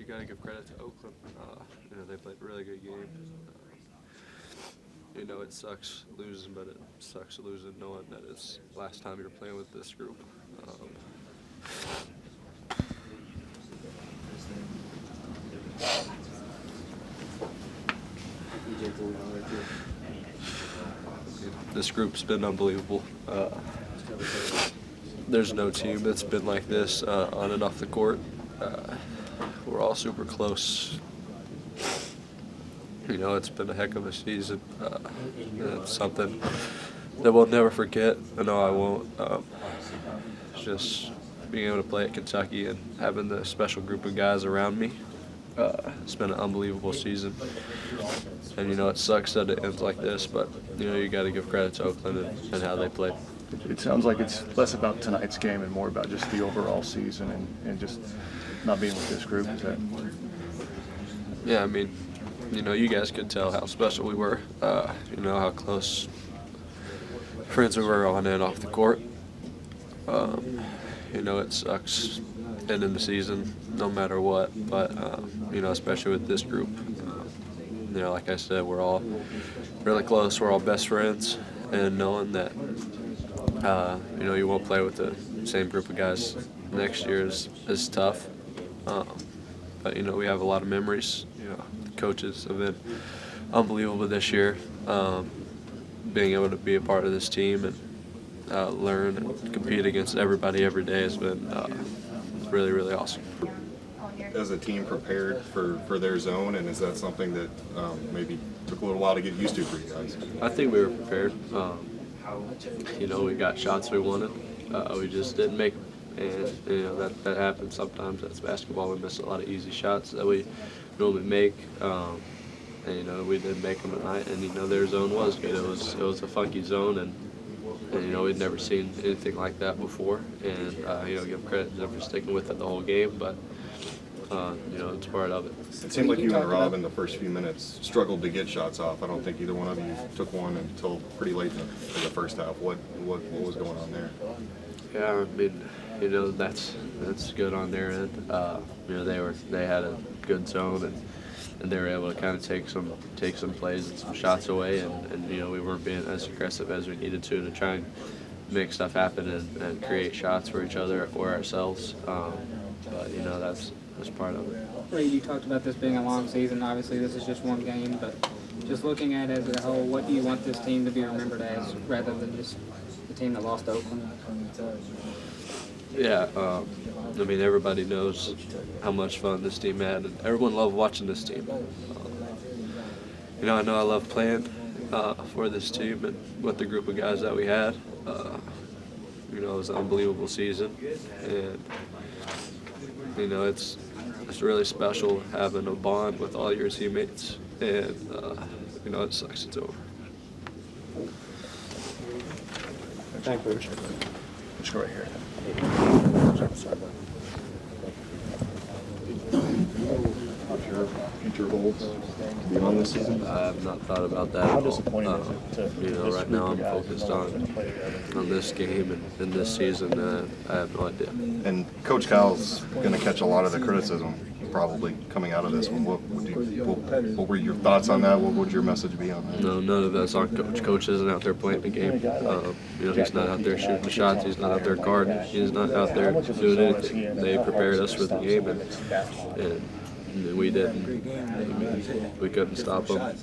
you got to give credit to Oakland. They played a really good game. It sucks losing, but it sucks losing knowing that it's last time you're playing with this group. This group's been unbelievable. There's no team that's been like this on and off the court. We're all super close. It's been a heck of a season. It's something that we'll never forget. I know I won't. Just being able to play at Kentucky and having the special group of guys around me. It's been an unbelievable season. And, it sucks that it ends like this, but, you got to give credit to Oakland and how they played. It sounds like it's less about tonight's game and more about just the overall season and just not being with this group. Is that? Yeah, you guys could tell how special we were, how close friends we were on and off the court. It sucks ending the season no matter what, but, especially with this group. Like I said, we're all really close. We're all best friends, and knowing that, you won't play with the same group of guys next year is tough. But, we have a lot of memories. The coaches have been unbelievable this year. Being able to be a part of this team and learn and compete against everybody every day has been really, really awesome. As a team prepared for their zone, and is that something that maybe took a little while to get used to for you guys? I think we were prepared. We got shots we wanted. We just didn't make them. And, that happens sometimes. That's basketball. We miss a lot of easy shots that we normally make. And, we didn't make them tonight. And, their zone was good. It was a funky zone, and we'd never seen anything like that before. And, give credit to them for sticking with it the whole game. But, it's part of it. It seemed like you and Rob in the first few minutes struggled to get shots off. I don't think either one of you took one until pretty late in the first half. What was going on there? Yeah, that's good on their end. They had a good zone, and they were able to kind of take some plays and some shots away, and we weren't being as aggressive as we needed to try and make stuff happen and create shots for each other or ourselves. But that's part of it. Reed, you talked about this being a long season. Obviously, this is just one game, but just looking at it as a whole, what do you want this team to be remembered as, rather than just the team that lost to Oakland? Yeah, everybody knows how much fun this team had, and everyone loved watching this team. I know I love playing for this team and with the group of guys that we had. It was an unbelievable season, and it's really special having a bond with all your teammates, and it sucks it's over. Thank you. Let's go right here. Future goals beyond this season? I have not thought about that. How at all. disappointing is it to right now I'm focused on this game and this season. I have no idea. And Coach Cal's going to catch a lot of the criticism probably coming out of this one. What were your thoughts on that? What would your message be on that? No, none of that's on Coach. Coach isn't out there playing the game. He's not out there shooting the shots. He's not out there guarding. He's not out there doing anything. They prepared us for the game, and we didn't. We couldn't stop them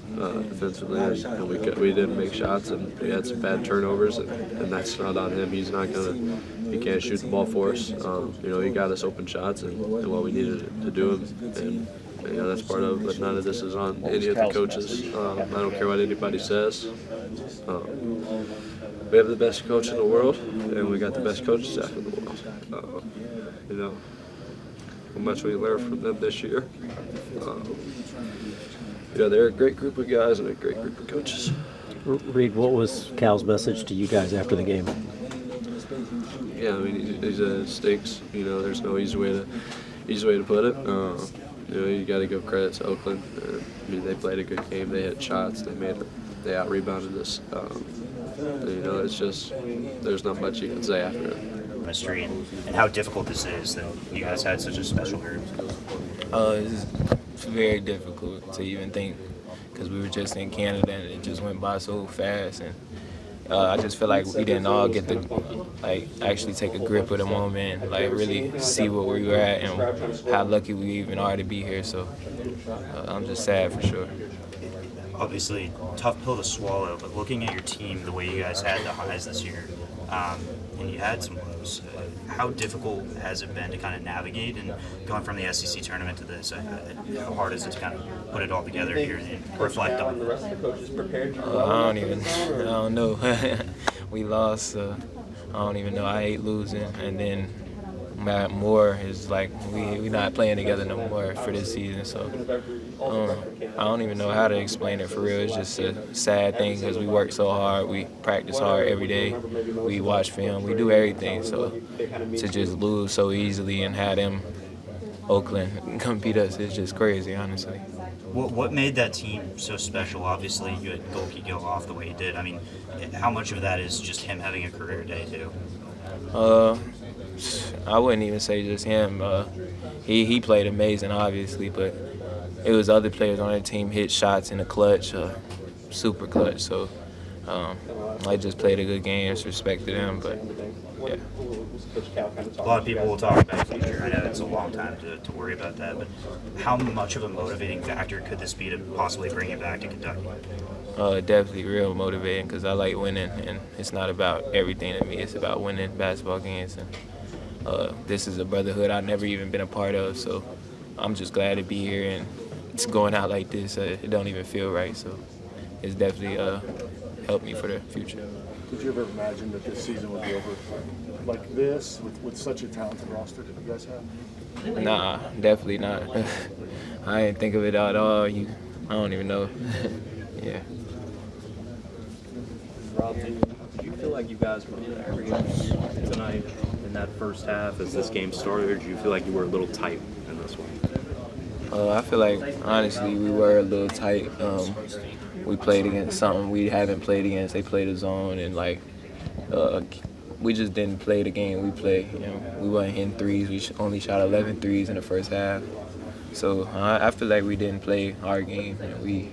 defensively. And we didn't make shots, and we had some bad turnovers, and that's not on him. He's not gonna. He can't shoot the ball for us. He got us open shots and what we needed to do, and that's part of it. But none of this is on any of the coaches. I don't care what anybody says. We have the best coach in the world, and we got the best coaching staff in the world. How much we learned from them this year. They're a great group of guys and a great group of coaches. Reed, what was Cal's message to you guys after the game? Yeah, he said it stinks. There's no easy way to put it. You got to give credit to Oakland. They played a good game. They hit shots. They out-rebounded us. It's just there's not much you can say after it. Chemistry and how difficult this is that you guys had such a special group. It's very difficult to even think because we were just in Canada and it just went by so fast. And I just feel like we didn't all get to actually take a grip of the moment and really see what we were at and how lucky we even are to be here. So I'm just sad for sure. Obviously, tough pill to swallow, but looking at your team, the way you guys had the highs this year, and you had some lows, how difficult has it been to kind of navigate and going from the SEC tournament to this? How hard is it to kind of put it all together here and reflect on it? I don't know. We lost. I don't even know. I hate losing, and then more is we not playing together no more for this season. So I don't even know how to explain it for real. It's just a sad thing because we work so hard. We practice hard every day. We watch film. We do everything. So to just lose so easily and have them Oakland come beat us is just crazy, honestly. What made that team so special? Obviously, you had Golke go off the way he did. I mean, how much of that is just him having a career day too? I wouldn't even say just him. He played amazing, obviously, but it was other players on the team hit shots in the clutch, super clutch. So I just played a good game. It's respect to them, but yeah. A lot of people will talk about the future. I know it's a long time to worry about that, but how much of a motivating factor could this be to possibly bring you back to Kentucky? Definitely real motivating because I like winning, and it's not about everything to me. It's about winning basketball games, and this is a brotherhood I've never even been a part of, so I'm just glad to be here, and it's going out like this. It don't even feel right, so it's definitely helped me for the future. Did you ever imagine that this season would be over like this with such a talented roster that you guys have? Nah, definitely not. I didn't think of it at all. I don't even know. Yeah. Rob, do you feel like you guys were there tonight in that first half as this game started, or do you feel like you were a little tight in this one? I feel like, honestly, we were a little tight. We played against something we haven't played against. They played a zone, and we just didn't play the game we play. We wasn't hitting threes. We only shot 11 threes in the first half. So I feel like we didn't play our game, and we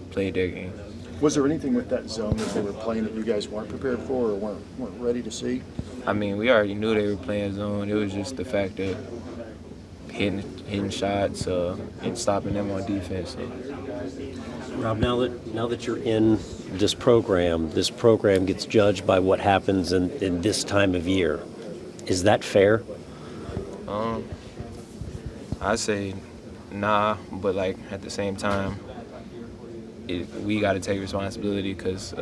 played their game. Was there anything with that zone that they were playing that you guys weren't prepared for or weren't ready to see? I mean, we already knew they were playing zone. It was just the fact of hitting shots and stopping them on defense. So. Rob, now that you're in this program gets judged by what happens in this time of year. Is that fair? I say nah, but at the same time, we got to take responsibility because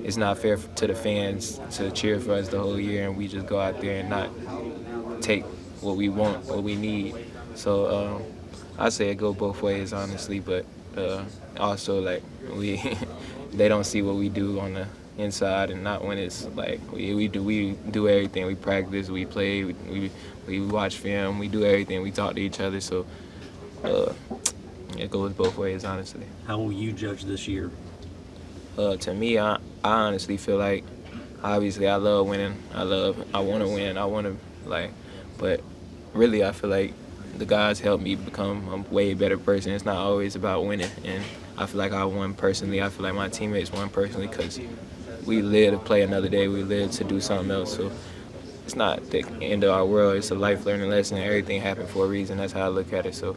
it's not fair to the fans to cheer for us the whole year and we just go out there and not take what we want, what we need. So I say it go both ways, honestly, but also they don't see what we do on the inside, and not when it's we do everything. We practice, we play, we watch film, we do everything. We talk to each other, so it goes both ways, honestly. How will you judge this year? To me, I honestly feel like, obviously, I love winning. I want to win. But really, I feel like the guys helped me become a way better person. It's not always about winning, and I feel like I won personally. I feel like my teammates won personally because we live to play another day. We live to do something else. So it's not the end of our world. It's a life learning lesson. Everything happened for a reason. That's how I look at it. So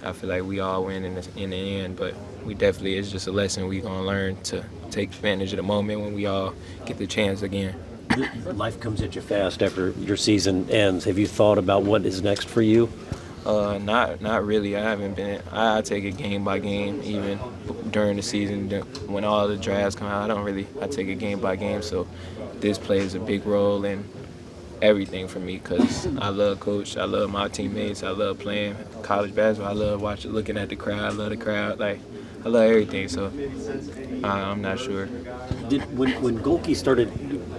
I feel like we all win in the end, but we definitely, it's just a lesson we're going to learn to take advantage of the moment when we all get the chance again. Life comes at you fast after your season ends. Have you thought about what is next for you? Not really. I haven't been. I take it game by game, even during the season when all the drafts come out. I take it game by game. So this plays a big role in everything for me because I love coach. I love my teammates. I love playing college basketball. I love looking at the crowd. I love the crowd. I love everything. So I'm not sure. When Golke started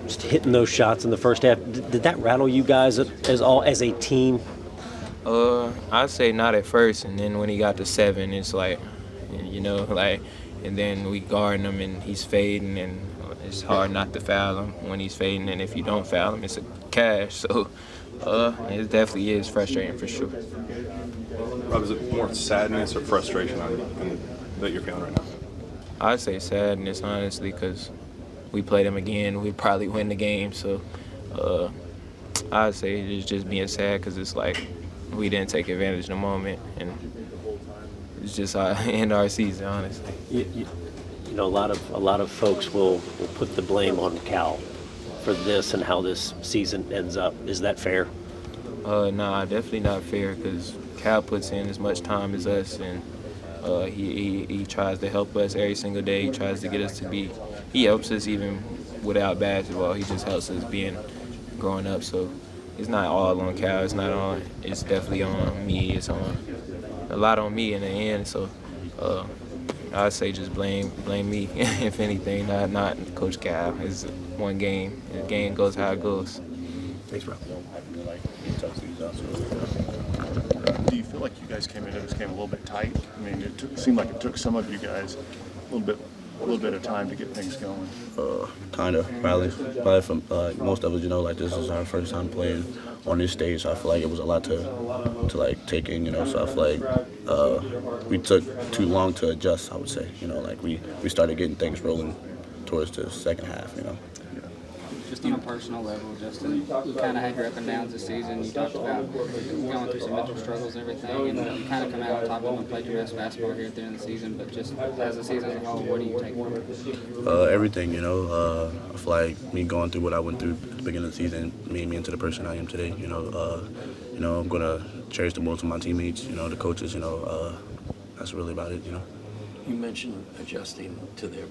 just hitting those shots in the first half, did that rattle you guys as a team? I'd say not at first, and then when he got to 7, it's and then we guarding him and he's fading, and it's hard not to foul him when he's fading, and if you don't foul him, it's a cash. So It definitely is frustrating for sure. Rob, is it more sadness or frustration that you're feeling right now? I'd say sadness, honestly, because we play them again, we'd probably win the game. So I'd say it's just being sad because it's like we didn't take advantage of the moment, and it's just end our season, honestly. You know, a lot of folks will put the blame on Cal for this and how this season ends up. Is that fair? Nah, definitely not fair because Cal puts in as much time as us, and he tries to help us every single day. He tries to get us to be. He helps us even without basketball. He just helps us growing up. So it's not all on Cal. It's definitely on me. It's on a lot on me in the end. So I'd say just blame me if anything. Not Coach Cal. It's one game. The game goes how it goes. Thanks, Rob. Do you feel like you guys came into this game a little bit tight? I mean, it seemed like it took some of you guys a little bit of time to get things going. Kind of, probably from most of us, you know, like this is our first time playing on this stage. So I feel like it was a lot to like take in, you know. So I feel like we took too long to adjust. I would say, you know, like we started getting things rolling towards the second half, you know. Just on a personal level, Justin, you kind of had your up and downs this season. You talked about going through some mental struggles and everything, and you kind of come out on top of them and played your best basketball here at the end of the season. But just as a season as a whole, what do you take from it? Everything, you know. I feel like me going through what I went through at the beginning of the season made me into the person I am today. You know, I'm gonna cherish the most of my teammates. You know, the coaches. You know, that's really about it. You know. You mentioned adjusting to their.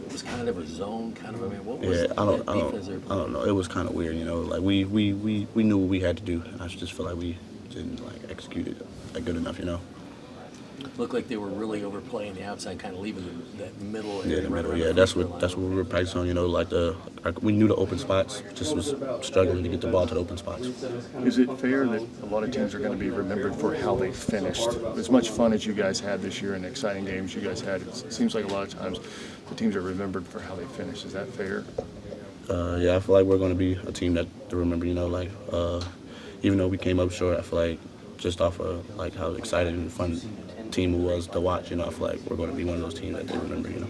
It was kind of a zone, kind of. I mean, what was yeah, I defense? don't know. It was kind of weird, you know. Like we knew what we had to do. I just feel like we didn't like execute it like good enough, you know. Looked like they were really overplaying the outside, kind of leaving that middle area. Yeah, the middle. Yeah, that's what we were practicing on. You know, like we knew the open spots, just was struggling to get the ball to the open spots. Is it fair that a lot of teams are going to be remembered for how they finished? As much fun as you guys had this year and exciting games you guys had, it seems like a lot of times the teams are remembered for how they finished. Is that fair? Yeah, I feel like we're going to be a team that to remember. You know, like even though we came up short, I feel like just off of like how exciting and fun team it was to watch, you know, I feel like we're going to be one of those teams that they remember, you know.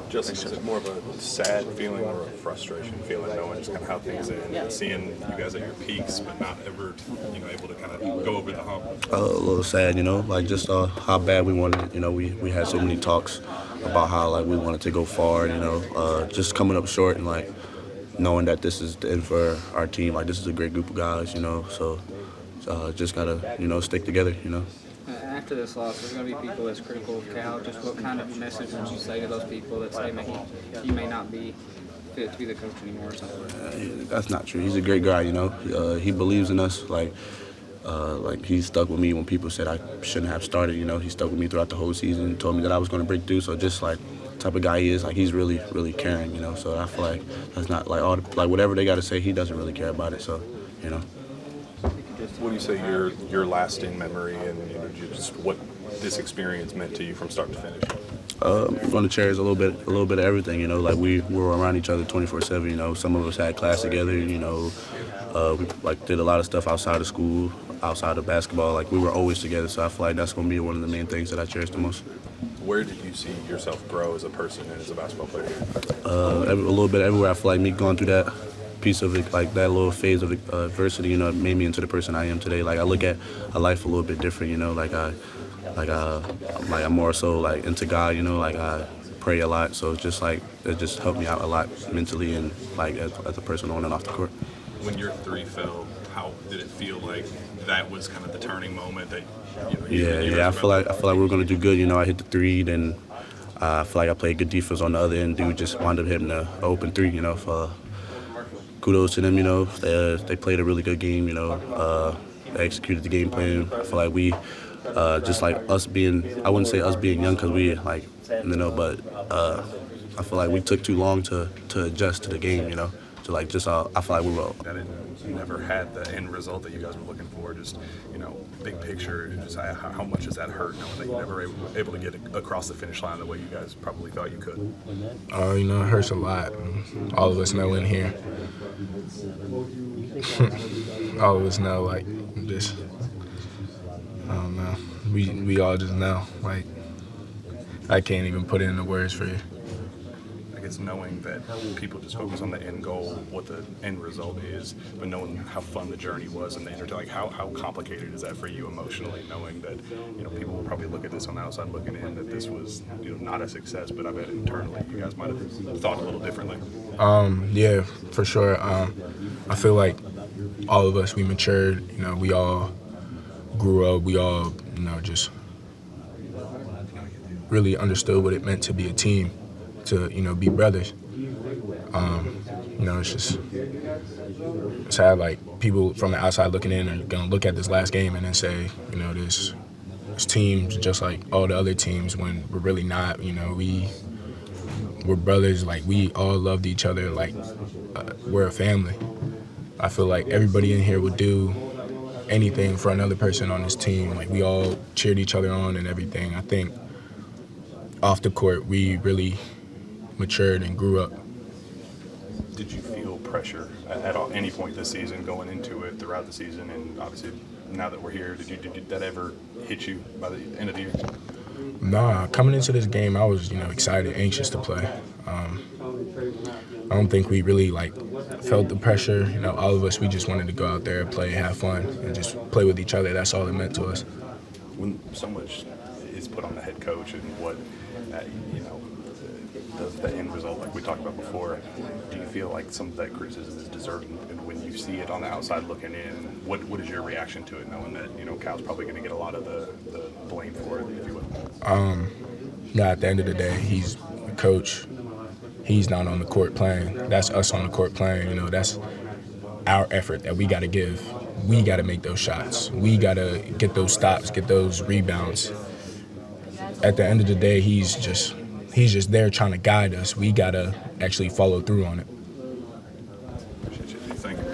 Justin, is it more of a sad feeling or a frustration feeling, knowing just kind of how things end and seeing you guys at your peaks, but not ever, you know, able to kind of go over the hump? A little sad, you know, like just how bad we wanted it. You know, we had so many talks about how like we wanted to go far, you know, just coming up short and like knowing that this is the end for our team. Like this is a great group of guys, you know, so just gotta, you know, stick together, you know. After this loss, there's going to be people that's critical of Cal. Just what kind of message would you say to those people that say he may not be fit to be the coach anymore or something? That's not true. He's a great guy, you know. He believes in us. Like he stuck with me when people said I shouldn't have started. You know, he stuck with me throughout the whole season. Told me that I was going to break through. So just like the type of guy he is, like he's really, really caring. You know, so I feel like that's not like like whatever they got to say, he doesn't really care about it. So, you know. What do you say your lasting memory and, you know, just what this experience meant to you from start to finish? I'm going to cherish a little bit of everything. You know, like we were around each other 24/7. You know, some of us had class together. You know, we like did a lot of stuff outside of school, outside of basketball. Like we were always together. So I feel like that's going to be one of the main things that I cherish the most. Where did you see yourself grow as a person and as a basketball player? A little bit everywhere. I feel like me going through that piece of it, like that little phase of adversity, you know, made me into the person I am today. Like I look at a life a little bit different, you know. I'm more so like into God, you know. Like I pray a lot, so it's just like it just helped me out a lot mentally and like as a person on and off the court. When your three fell, how did it feel like that was kind of the turning moment that? I feel like we were gonna do good. You know, I hit the three, then I feel like I played good defense on the other end. Dude just wound up hitting the open three, you know. Kudos to them, you know. They played a really good game, you know. They executed the game plan. I feel like we, just like us being, I wouldn't say us being young because we like, you know, but I feel like we took too long to adjust to the game, you know. like just I feel like we were. That it never had the end result that you guys were looking for. Just, you know, big picture, just how much does that hurt knowing that you never were able to get across the finish line the way you guys probably thought you could? You know, it hurts a lot. All of us know in here. All of us know, like, just, I don't know. We all just know. Like, I can't even put it into words for you. I guess knowing that people just focus on the end goal, what the end result is, but knowing how fun the journey was and the like how complicated is that for you emotionally, knowing that, you know, people will probably look at this on the outside looking in that this was, you know, not a success, but I bet internally you guys might have thought a little differently. Yeah, for sure. I feel like all of us, we matured, you know, we all grew up, we all, you know, just really understood what it meant to be a team, to, you know, be brothers. You know, it's sad, like, people from the outside looking in are gonna look at this last game and then say, you know, this team's just like all the other teams, when we're really not. You know, we're brothers, like, we all loved each other, like, we're a family. I feel like everybody in here would do anything for another person on this team. Like, we all cheered each other on and everything. I think off the court, we really matured and grew up. Did you feel pressure at any point this season, going into it, throughout the season, and obviously now that we're here, did that ever hit you by the end of the year? Nah, coming into this game, I was, you know, excited, anxious to play. I don't think we really, like, felt the pressure. You know, all of us, we just wanted to go out there, play, have fun, and just play with each other. That's all it meant to us. When so much is put on the head coach and what, you know, the end result, like we talked about before, do you feel like some of that criticism is deserved? And when you see it on the outside looking in, what is your reaction to it, knowing that, you know, Cal's probably going to get a lot of the blame for it, if you will? Yeah, at the end of the day, he's a coach. He's not on the court playing. That's us on the court playing. You know, that's our effort that we got to give. We got to make those shots. We got to get those stops, get those rebounds. At the end of the day, he's just there trying to guide us. We got to actually follow through on it. Appreciate you. Thank you.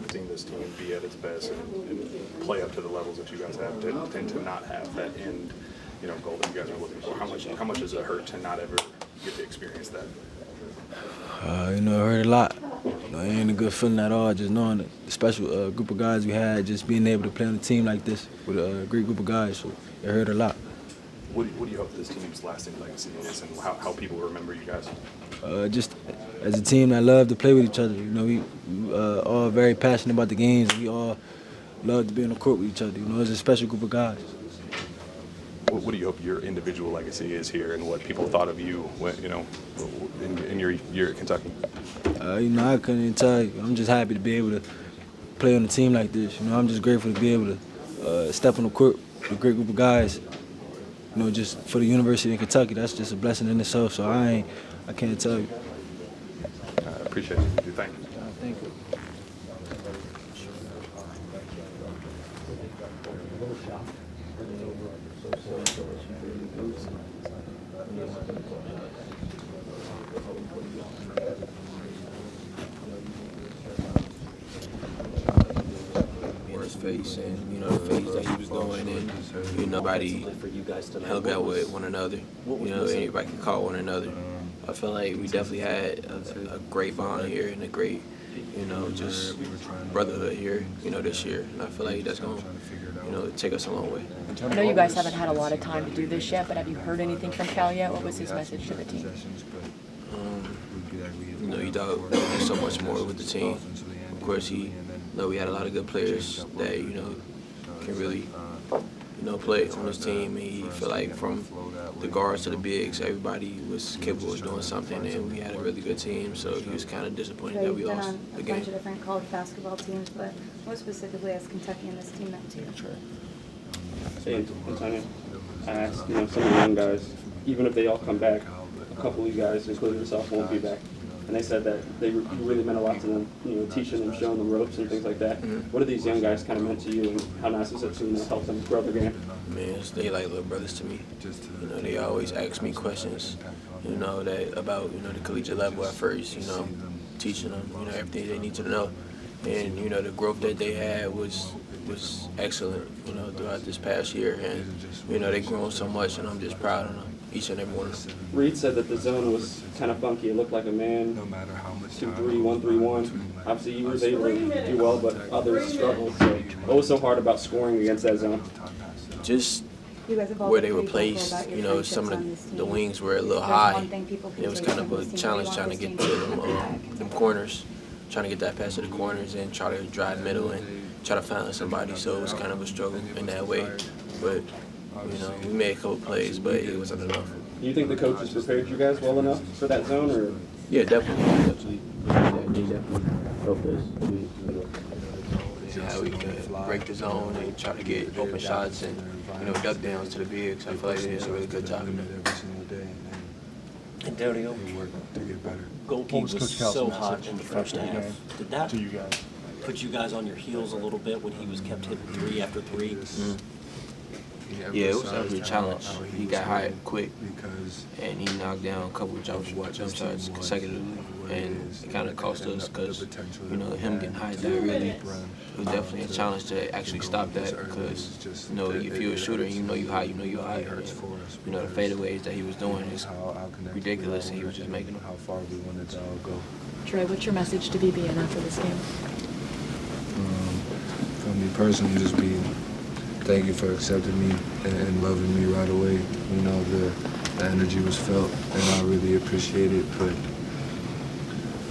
Seeing this team be at its best and play up to the levels that you guys have, tend to not have that end, you know, goal that you guys are looking for. How much does it hurt to not ever get to experience that? You know, it hurt a lot. You know, it ain't a good feeling at all, just knowing the special group of guys we had, just being able to play on a team like this with a great group of guys. So it hurt a lot. What do you hope this team's lasting legacy is, and how people remember you guys? Just as a team that love to play with each other. You know, we all very passionate about the games, and we all love to be on the court with each other. You know, it's a special group of guys. What do you hope your individual legacy is here, and what people thought of you, when, you know, in your year at Kentucky? You know, I couldn't even tell you. I'm just happy to be able to play on a team like this. You know, I'm just grateful to be able to step on the court with a great group of guys. You know, just for the University of Kentucky, that's just a blessing in itself. So I can't tell you. I appreciate it. Thank you. Thank you. His face, and you know, the phase that he was going in, you know, nobody hung out with one another. You know, anybody could call one another. I feel like we definitely had a great bond here and a great, you know, just brotherhood here, you know, this year. And I feel like that's going to, you know, take us a long way. I know you guys haven't had a lot of time to do this yet, but have you heard anything from Cal yet? What was his message to the team? You know, he thought we could do so much more with the team. Of course, he know we had a lot of good players that, you know, can really, you know, play on this team. And he feel like from the guards to the bigs, everybody was capable of doing something, and we had a really good team. So he was kind of disappointed that we lost the game. You've been on a bunch of different college basketball teams, but what specifically has Kentucky and this team meant to you? Hey, Antonio, I asked, you know, some of the young guys, even if they all come back, a couple of you guys, including yourself, won't be back. And they said that they really meant a lot to them, you know, teaching them, showing them ropes and things like that. What have these young guys kind of meant to you, and how nice is it to, you know, help them grow their game? Man, they like little brothers to me. You know, they always ask me questions, you know, that about, you know, the collegiate level at first, you know. teaching them, you know, everything they need to know. And, you know, the growth that they had was excellent, you know, throughout this past year. And, you know, they've grown so much, and I'm just proud of them, each and every one of them. Reed said that the zone was kind of funky. It looked like a man 2-3, 1-3-1. Obviously, you were able to do well, but others struggled. So, what was so hard about scoring against that zone? Just You guys have all where been they were pretty vocal placed, about your you know, some friendships of on this the team. wings were a little If there's high. one thing people can It was take kind of from a this team, challenge we trying to want get this to team them corners, trying to get that pass to the corners and try to drive middle and try to find somebody. So it was kind of a struggle in that way. But, you know, we made a couple plays, but it wasn't enough. Do you think the coaches prepared you guys well enough for that zone, or? Yeah, definitely. They definitely helped us. How we could break the zone and try to get open shots and, you know, duck downs to the bigs. I feel like they did a really good job of that. And Dario, goalkeeper was so hot in the first half. Did that put you guys on your heels a little bit when he was kept hitting 3 after 3? Mm-hmm. Yeah, it was a challenge. He got hot quick, and he knocked down a couple of jump shots consecutively, and it kind of cost us because, you know, him getting hot that really, it was definitely a challenge to actually stop that because, you know, if you're a shooter and you know you're hot, and, you know, the fadeaways that he was doing is ridiculous, and he was just making them. Trey, what's your message to BBN after this game? For me personally, just be thank you for accepting me and loving me right away. You know, the energy was felt, and I really appreciate it. But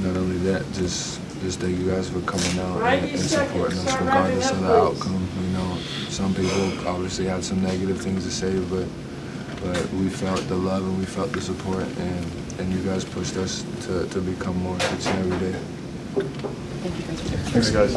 not only that, just thank you guys for coming out and supporting us regardless of the outcome. You know, some people obviously had some negative things to say, but we felt the love and we felt the support, and you guys pushed us to become more each and every day. Thank you guys. Thanks, guys.